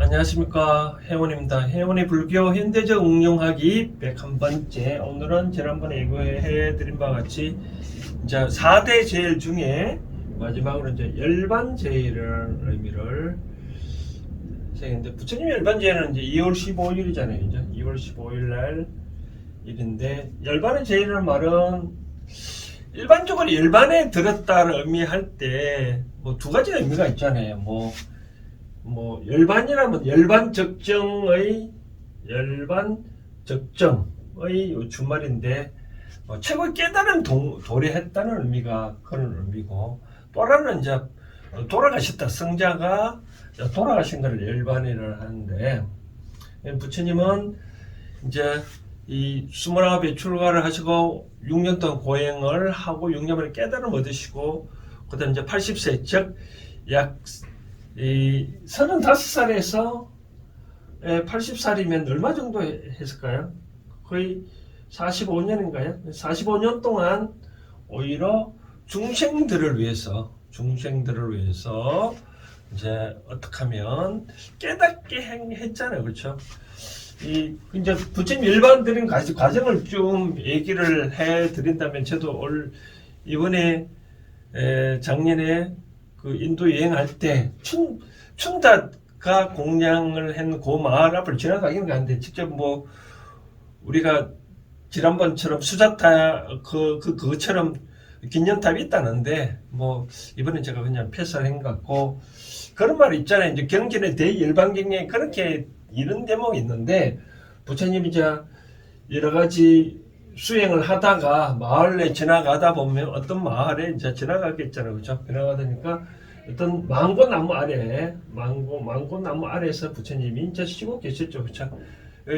안녕하십니까, 혜원입니다. 혜원의 불교 현대적 응용하기 101번째. 오늘은 지난번에 예고해드린 바와 같이 이제 4대 제일 중에 마지막으로 이제 열반제일이라는 의미를 생겼는데, 부처님 열반제일은 이제 2월 15일이잖아요. 이제 2월 15일 날 일인데, 열반의 제일이라는 말은 일반적으로 열반에 들었다를 의미할 때 뭐 두 가지 의미가 있잖아요. 열반이라면 열반 적정의 준말인데, 최고의 깨달은 도래했다는 의미가 그런 의미고, 또 하나는 이제 돌아가셨다, 성자가 돌아가신 것을 열반이라 하는데, 부처님은 이제 이 29배 출가를 하시고 6년 동안 고행을 하고 6년 만에 깨달음 얻으시고, 그 다음 이제 80세, 즉 약 35살에서 80살이면 얼마 정도 했을까요? 거의 45년인가요? 45년 동안 오히려 중생들을 위해서 이제 어떻게 하면 깨닫게 했잖아요. 그렇죠? 이제 부처님 일반적인 과정을 좀 얘기를 해 드린다면, 저도 이번에 작년에 그 인도 여행할 때 춘다가 공양을 한 그 마을 앞을 지나가긴 가는데, 직접 우리가 지난번처럼 수자타 그것처럼 기념탑이 있다는데, 이번엔 제가 그냥 패스한 것 같고, 그런 말 있잖아요. 이제 경전의 대열반경에 그렇게 이런 대목이 있는데, 부처님이 이제 여러 가지 수행을 하다가 마을에 지나가다 보면 어떤 마을에 이제 지나가겠잖아요. 그렇죠? 지나가다니까 어떤 망고나무 아래에서 부처님이 이제 쉬고 계셨죠. 그렇죠?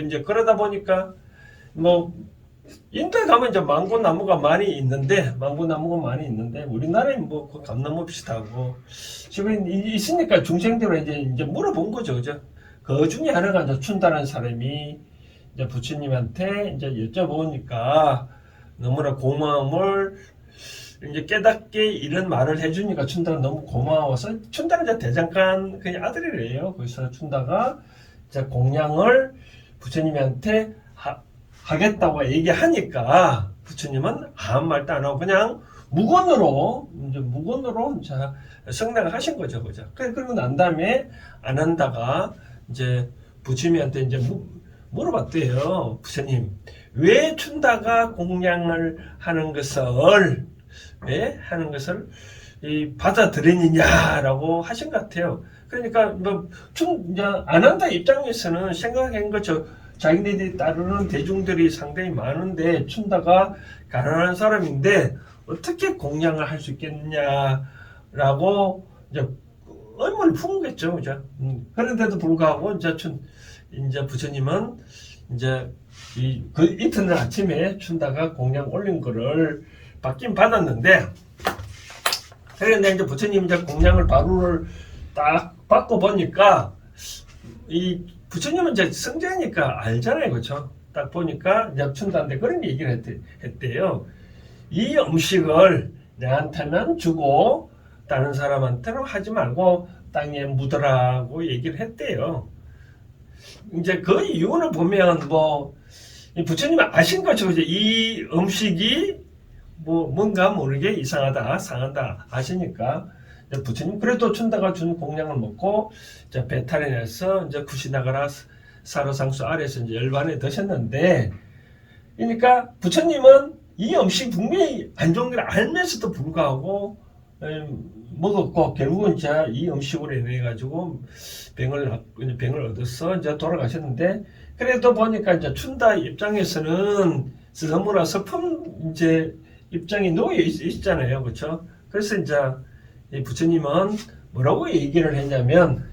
이제 그러다 보니까 인도에 가면 이제 망고나무가 많이 있는데, 우리나라에 그 감나무 비슷하고 지금 있으니까 중생들은 이제 물어본 거죠. 그죠? 그 중에 하나가 이제 춘다라는 사람이 이제 부처님한테 이제 여쭤보니까 너무나 고마움을 이제 깨닫게 이런 말을 해주니까 춘다가 너무 고마워서, 춘다는 이제 대장간 그냥 아들이래요. 그래서 춘다가 이제 공양을 부처님한테 하겠다고 얘기하니까 부처님은 아무 말도 안 하고 그냥 무건으로 이제 성락을 하신 거죠. 그죠? 그리고 난 다음에 안 한다가 이제 부처님한테 이제 물어봤대요. 부처님, 왜 춘다가 공양을 하는 것을 받아들이느냐라고 하신 것 같아요. 그러니까 이제 안 한다 입장에서는 생각한 거죠. 자기네들이 따르는 대중들이 상당히 많은데, 춘다가 가난한 사람인데 어떻게 공양을 할 수 있겠냐라고 이제 의문을 품겠죠. 그죠? 그런데도 불구하고 이제 부처님은 이제 이튿날 아침에 춘다가 공양 올린 거를 받긴 받았는데, 그런데 이제 부처님 이제 공양을 바로를 딱 받고 보니까, 부처님은 이제 성자니까 알잖아요. 그렇죠? 딱 보니까 이제 춘다한테 그런 얘기를 했대요. 이 음식을 내한테는 주고 다른 사람한테는 하지 말고 땅에 묻으라고 얘기를 했대요. 이제 그 이유를 보면 부처님은 아신 거죠. 이제 이 음식이 뭔가 모르게 이상하다, 상한다 아시니까, 부처님 그래도 춘다가 준 공양을 먹고 이제 배탈이 나서 이제 구시나가라 사로상수 아래에서 이제 열반에 드셨는데, 그러니까 부처님은 이 음식 분명히 안 좋은 걸 알면서도 불구하고 먹었고, 결국은 이제 이 음식으로 인해 가지고 병을 얻어서 이제 돌아가셨는데, 그래도 보니까 이제 춘다 입장에서는 너무나 슬픈 이제 입장이 놓여 있잖아요. 그렇죠? 그래서 이제 이 부처님은 뭐라고 얘기를 했냐면,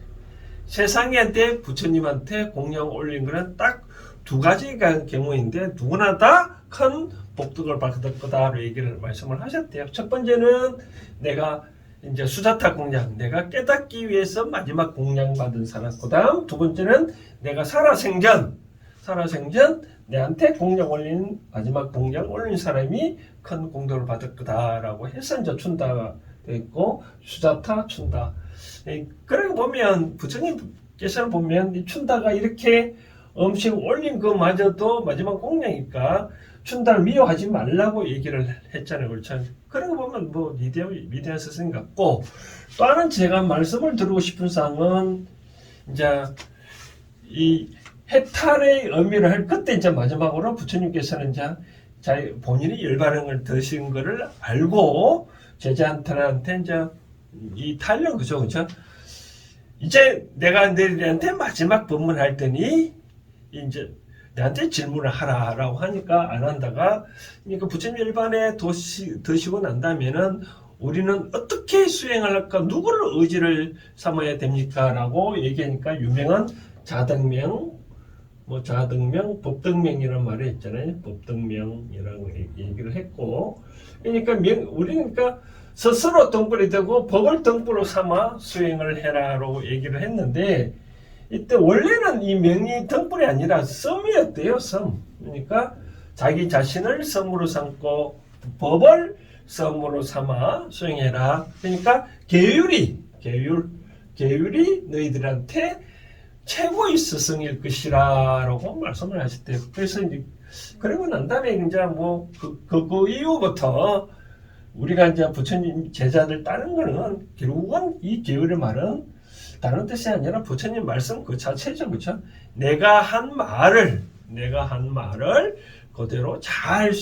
세상한테 부처님한테 공양 올린 거는 딱 두 가지가 경우인데, 누구나 다 큰 복덕을 받을 거다라고 말씀을 하셨대요. 첫 번째는 내가 이제 수자타 공양, 내가 깨닫기 위해서 마지막 공양 받은 사람. 그 다음 두 번째는 내가 살아생전 내한테 공양 올린, 마지막 공양 올린 사람이 큰 공덕을 받을 거다라고 해서 이제 춘다가 됐고, 수자타, 춘다. 그러고 보면 부처님 부처님께서는 보면 이 춘다가 이렇게 음식 올린 그마저도 마지막 공양이니까 춘다를 미워하지 말라고 얘기를 했잖아요. 그렇죠? 그런 거 보면 뭐 위대한 스승 같고, 또 하나는 제가 말씀을 드리고 싶은 사항은 이제 이 해탈의 의미를 할 그때 이제 마지막으로 부처님께서는 이제 본인이 열반응을 드신 거를 알고 제자한테 이제 이 탄력 그죠, 그죠? 이제 내가 너희한테 마지막 법문할 테니 이제 내한테 질문을 하라라고 하니까 안 한다가, 그러니까 부처님 열반에 드시고 난다면은 우리는 어떻게 수행을 할까, 누구를 의지를 삼아야 됩니까? 라고 얘기하니까 유명한 자등명, 법등명이라는 말을 했잖아요. 법등명이라고 얘기를 했고, 그러니까 우리는 그러니까 스스로 등불이 되고 법을 등불로 삼아 수행을 해라라고 얘기를 했는데, 이때 원래는 이 명이 등불이 아니라 섬이었대요. 섬. 그러니까 자기 자신을 섬으로 삼고 법을 섬으로 삼아 수행해라. 그러니까 계율이 너희들한테 최고의 스승일 것이라고 말씀을 하셨대요. 그래서 이제 그러고 난 다음에 이제 뭐 그 이후부터 우리가 이제 부처님 제자들 따른 거는 결국은 이 계율의 말은 다른 뜻이 아니라 부처님 말씀 그 자체죠. 그렇죠? 내가 한 말을 그대로 잘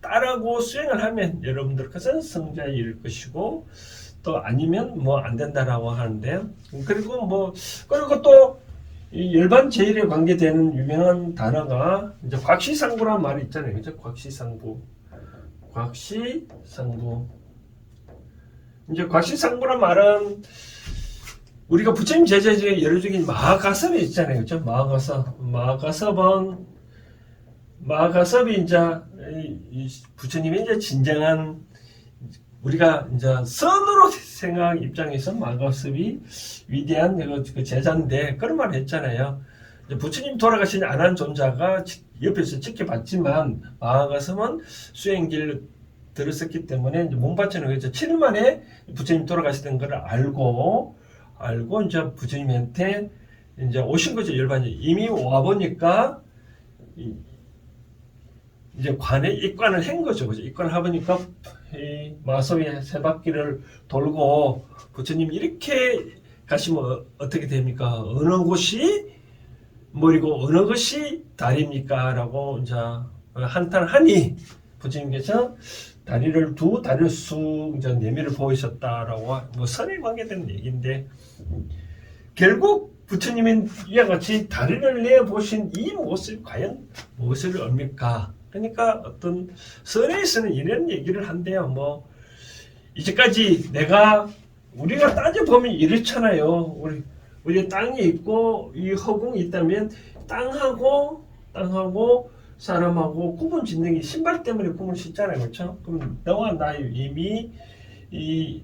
따르고 수행을 하면 여러분들께서는 성자에 이를 것이고, 또 아니면 뭐 안 된다라고 하는데, 그리고 또 이 열반 제일에 관계되는 유명한 단어가 이제 곽시상부라는 말이 있잖아요. 그죠? 곽시상부. 이제 곽시상부란 말은 우리가 부처님 제자 중에 여러 중에 마하가섭이 있잖아요. 그죠? 마하가섭이 이제 부처님의 이제 진정한, 우리가 이제 선으로 생각하는 입장에서 마하가섭이 위대한 그 제자인데, 그런 말을 했잖아요. 부처님 돌아가신 안 한 존자가 옆에서 지켜봤지만 마하가섭은 수행길을 들었었기 때문에 이제 몸바치는 거죠. 7일 만에 부처님 돌아가시던 걸 알고 이제 부처님한테 이제 오신 거죠. 열반이 이미 와 보니까 이제 관에 입관을 한 거죠. 그죠? 입관을 하보니까 이 마소의 세 바퀴를 돌고, 부처님 이렇게 가시면 어떻게 됩니까? 어느 곳이 머리고 어느 것이 다리입니까? 라고 이제 한탄하니 부처님께서 다리를 쑥 이제 내밀어 보이셨다라고, 뭐 선에 관계되는 얘기인데, 결국 부처님은 이와 같이 다리를 내보신 이 모습이 과연 무엇을 의미까? 그러니까 어떤 선에서는 이런 얘기를 한대요. 뭐 이제까지 우리가 따져보면 이렇잖아요. 우리 땅이 있고 이 허공이 있다면 땅하고 사람하고 구분 짓는 게 신발 때문에 구분 짓잖아요. 그렇죠? 그럼 너와 나 이미 이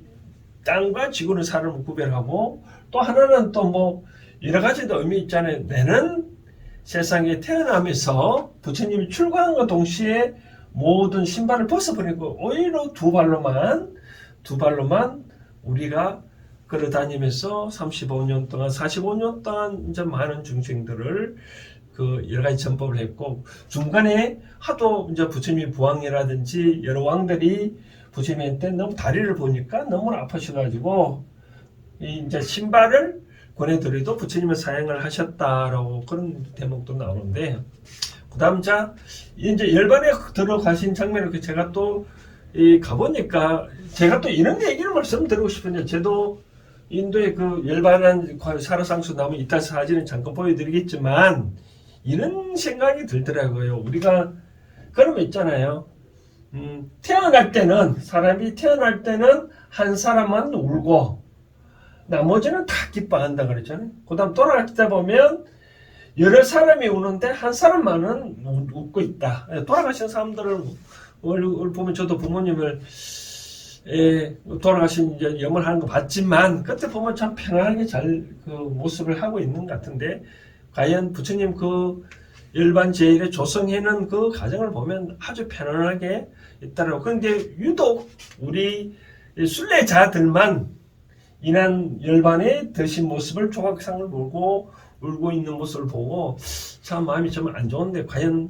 땅과 지구는 사람을 구별하고, 또 하나는 또 뭐 여러 가지도 의미 있잖아요. 내는 세상에 태어나면서 부처님이 출가한과 동시에 모든 신발을 벗어버리고 오히려 두 발로만 우리가 걸어 다니면서 35년 동안 45년 동안 이제 많은 중생들을 그 여러 가지 전법을 했고, 중간에 하도 이제 부처님이 부왕이라든지 여러 왕들이 부처님한테 너무 다리를 보니까 너무 아프셔가지고 이제 신발을 권해드려도 부처님은 사양을 하셨다라고 그런 대목도 나오는데, 그다음 이제 열반에 들어가신 장면을 제가 또 가보니까 제가 또 이런 얘기를 말씀드리고 싶은데, 저도 인도의 그 열반한 사라상수 나무 이따 사진을 잠깐 보여드리겠지만 이런 생각이 들더라고요. 우리가 그러면 있잖아요. 사람이 태어날 때는 한 사람만 울고 나머지는 다 기뻐한다 그랬잖아요. 그 다음 돌아가시다 보면 여러 사람이 우는데 한 사람만은 웃고 있다. 돌아가신 사람들을 보면 저도 부모님을 돌아가신 이제 염을 하는 거 봤지만 그때 보면 참 편안하게 잘 그 모습을 하고 있는 것 같은데, 과연 부처님 그 열반 제일의 조성해는 그 과정을 보면 아주 편안하게 있다라고. 그런데 유독 우리 순례자들만 인한 열반에 드신 모습을 조각상을 보고 울고 있는 모습을 보고 참 마음이 좀 안 좋은데 과연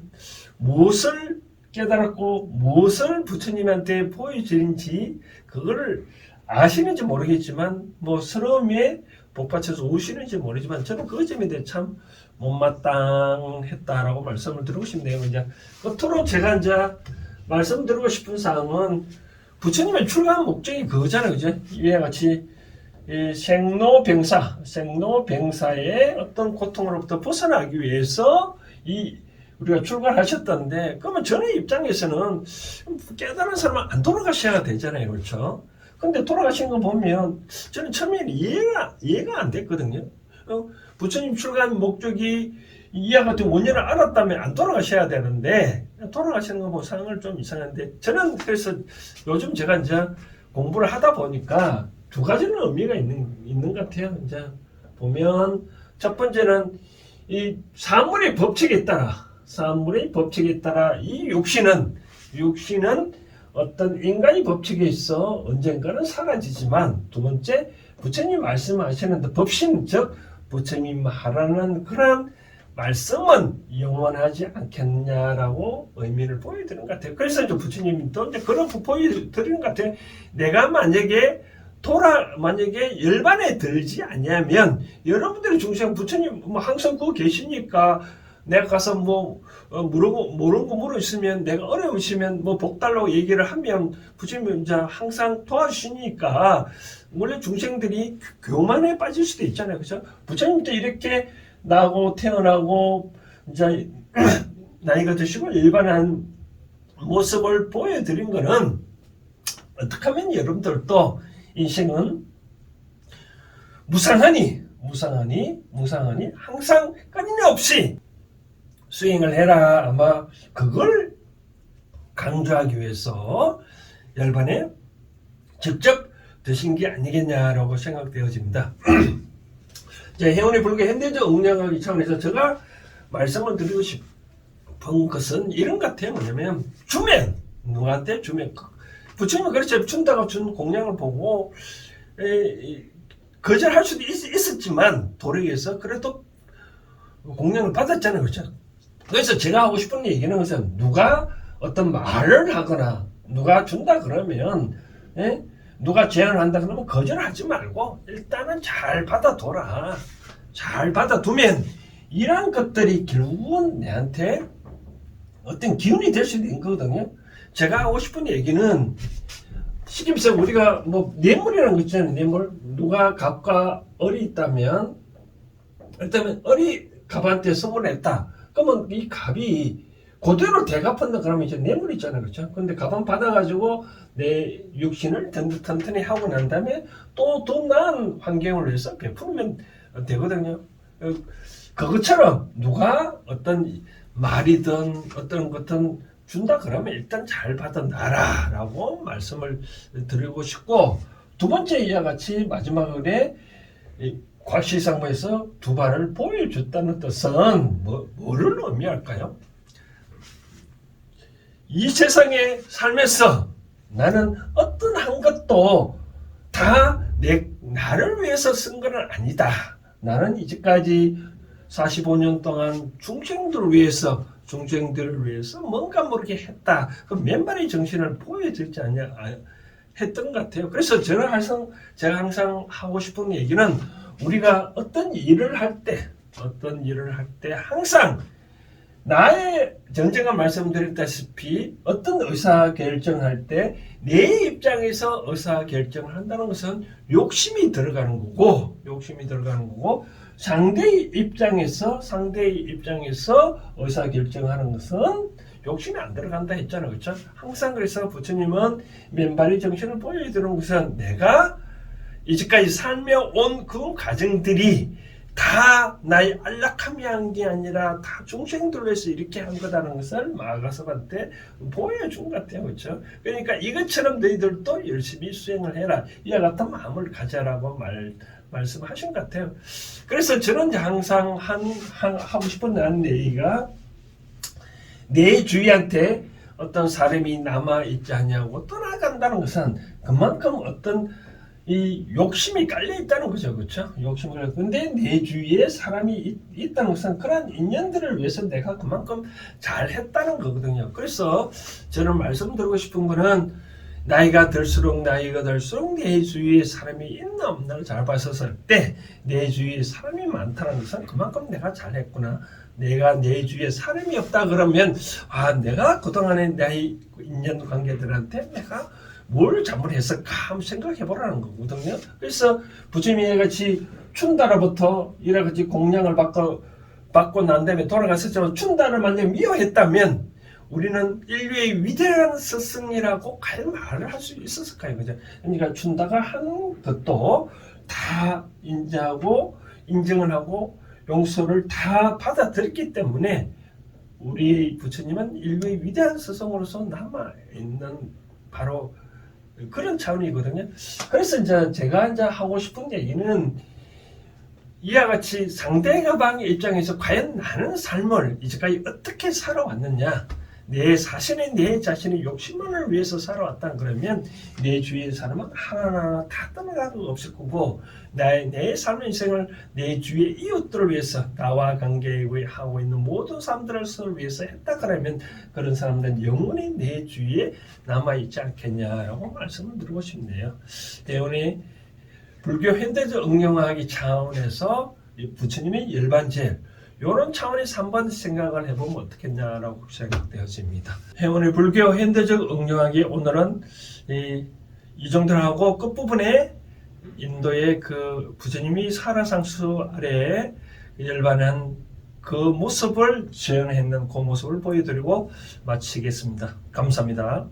무엇을 깨달았고 무엇을 부처님한테 보여드린지 그거를 아시는지 모르겠지만 뭐 서러움에 복받쳐서 우시는지 모르지만 저는 그 점에 대해 참 못마땅했다라고 말씀을 드리고 싶네요. 이제 끝으로 제가 이제 말씀드리고 싶은 사항은 부처님의 출가한 목적이 그거잖아요. 그죠? 이와 같이 이 생로병사의 어떤 고통으로부터 벗어나기 위해서 우리가 출가하셨던데, 그러면 저의 입장에서는 깨달은 사람은 안 돌아가셔야 되잖아요. 그렇죠? 근데 돌아가신 거 보면 저는 처음에는 이해가 안 됐거든요. 부처님 출가한 목적이 이와 같은 원인을 알았다면 안 돌아가셔야 되는데 돌아가시는 거 보면 상황을 좀 이상한데, 저는 그래서 요즘 제가 이제 공부를 하다 보니까 두 가지는 의미가 있는 것 같아요. 이제 보면 첫 번째는 이 사물의 법칙에 따라 이 육신은 어떤 인간의 법칙에 있어 언젠가는 사라지지만, 두 번째 부처님 말씀하시는 법신, 즉 부처님 하라는 그런 말씀은 영원하지 않겠냐라고 의미를 보여드리는 것 같아요. 그래서 이제 부처님도 이제 그런 보여드리는 것 같아요. 내가 만약에 열반에 들지 않냐면 여러분들의 중생 부처님 뭐 항상 그거 계시니까 내가 가서 뭐 모르는 거 물어 있으면, 내가 어려우시면 뭐 복 달라고 얘기를 하면 부처님은 이제 항상 도와주시니까 원래 중생들이 교만에 빠질 수도 있잖아요. 그죠? 부처님도 이렇게 나고 태어나고 이제 나이가 드시고 일반한 모습을 보여드린 거는 어떻게 하면 여러분들도 인생은 무상하니 항상 끊임없이 수행을 해라. 아마 그걸 강조하기 위해서 열반에 직접 드신 게 아니겠냐라고 생각되어집니다. 해운의 불교 현대적 응용하기 차원에서 제가 말씀을 드리고 싶은 것은 이런 것 같아요. 뭐냐면 누구한테 주면 부처님은 그렇죠. 준다고 준 공양을 보고 거절할 수도 있었지만 도력에서 그래도 공양을 받았잖아요. 그렇죠? 그래서 제가 하고 싶은 얘기는 것은 누가 어떤 말을 하거나 누가 준다 그러면 누가 제안을 한다 그러면 거절하지 말고 일단은 잘 받아둬라. 잘 받아두면 이러한 것들이 결국은 내한테 어떤 기운이 될 수도 있는 거거든요. 제가 하고 싶은 얘기는 시집서 우리가 뭐 뇌물이라는 거 있잖아요. 뇌물. 누가 갑과 을이 있다면 일단은 을이 갑한테 선물을 했다. 그러면 이 갑이 그대로 대갚한다 그러면 이제 뇌물 있잖아요. 그렇죠? 근데 갑은 받아가지고 내 육신을 튼튼히 하고 난 다음에 또 더 나은 환경을 위해서 베풀면 되거든요. 그것처럼 누가 어떤 말이든 어떤 것든 준다 그러면 일단 잘 받아놔라 라고 말씀을 드리고 싶고, 두 번째 이와 같이 마지막에 곽시상부에서 두 발을 보여줬다는 뜻은 뭐를 의미할까요? 이 세상의 삶에서 나는 어떤 한 것도 다 나를 위해서 쓴 건 아니다. 나는 이제까지 45년 동안 중생들을 위해서 뭔가 모르게 했다. 그 맨발의 정신을 보여주지 않냐 했던 것 같아요. 그래서 제가 항상 하고 싶은 얘기는 우리가 어떤 일을 할 때 항상 나의 전제가 말씀드렸다시피 어떤 의사결정할 때 내 입장에서 의사결정을 한다는 것은 욕심이 들어가는 거고 상대의 입장에서 의사결정하는 것은 욕심이 안 들어간다 했잖아요. 그렇죠? 항상 그래서 부처님은 맨발의 정신을 보여주는 것은 내가 이제까지 살며 온 그 과정들이 다 나의 안락함이 한 게 아니라 다 중생들을 위해서 이렇게 한 거다는 것을 마가섭한테 보여준 것 같아요. 그렇죠? 그러니까 이것처럼 너희들도 열심히 수행을 해라. 이와 같은 마음을 가져라고 말씀하신 것 같아요. 그래서 저는 항상 하고 싶은 얘기가 내 주위한테 어떤 사람이 남아있지 않냐고 떠나간다는 것은 그만큼 어떤 이 욕심이 깔려 있다는 거죠, 그렇죠? 욕심이 깔려. 근데 내 주위에 사람이 있다는 것은 그런 인연들을 위해서 내가 그만큼 잘했다는 거거든요. 그래서 저는 말씀드리고 싶은 거는 나이가 들수록 내 주위에 사람이 있나 없나를 잘 봤었을 때 내 주위에 사람이 많다는 것은 그만큼 내가 잘했구나. 내가 내 주위에 사람이 없다 그러면 내가 그동안에 내 인연 관계들한테 내가 뭘 잘못했을까 한번 생각해 보라는 거거든요. 그래서 부처님이 같이 춘다로부터 이렇게 공양을 받고 난 다음에 돌아갔었지만 춘다를 만약 미워했다면 우리는 인류의 위대한 스승이라고 과연 말을 할 수 있었을까요? 그죠? 그러니까 춘다가 한 것도 다 인정하고 인정을 하고 용서를 다 받아들였기 때문에 우리 부처님은 인류의 위대한 스승으로서 남아있는 바로 그런 차원이거든요. 그래서 이제 제가 이제 하고 싶은 얘기는 이와 같이 상대방의 입장에서 과연 나는 삶을 이제까지 어떻게 살아왔느냐, 내 자신의 욕심만을 위해서 살아왔다 그러면 내 주위의 사람은 하나하나 다 떠나가고 없을 거고, 내 삶의 인생을 내 주위의 이웃들을 위해서 나와 관계하고 있는 모든 사람들을 위해서 했다 그러면 그런 사람들은 영원히 내 주위에 남아있지 않겠냐라고 말씀을 드리고 싶네요. 때문에 불교 현대적 응용하기 차원에서 부처님의 열반제일 이런 차원에서 한번 생각을 해보면 어떻겠냐라고 생각되어집니다. 오늘 불교 현대적 응용하기 오늘은 이 정도로 하고 끝부분에 인도의 그 부처님이 사라상수 아래에 열반한 그 모습을 재현했는 그 모습을 보여드리고 마치겠습니다. 감사합니다.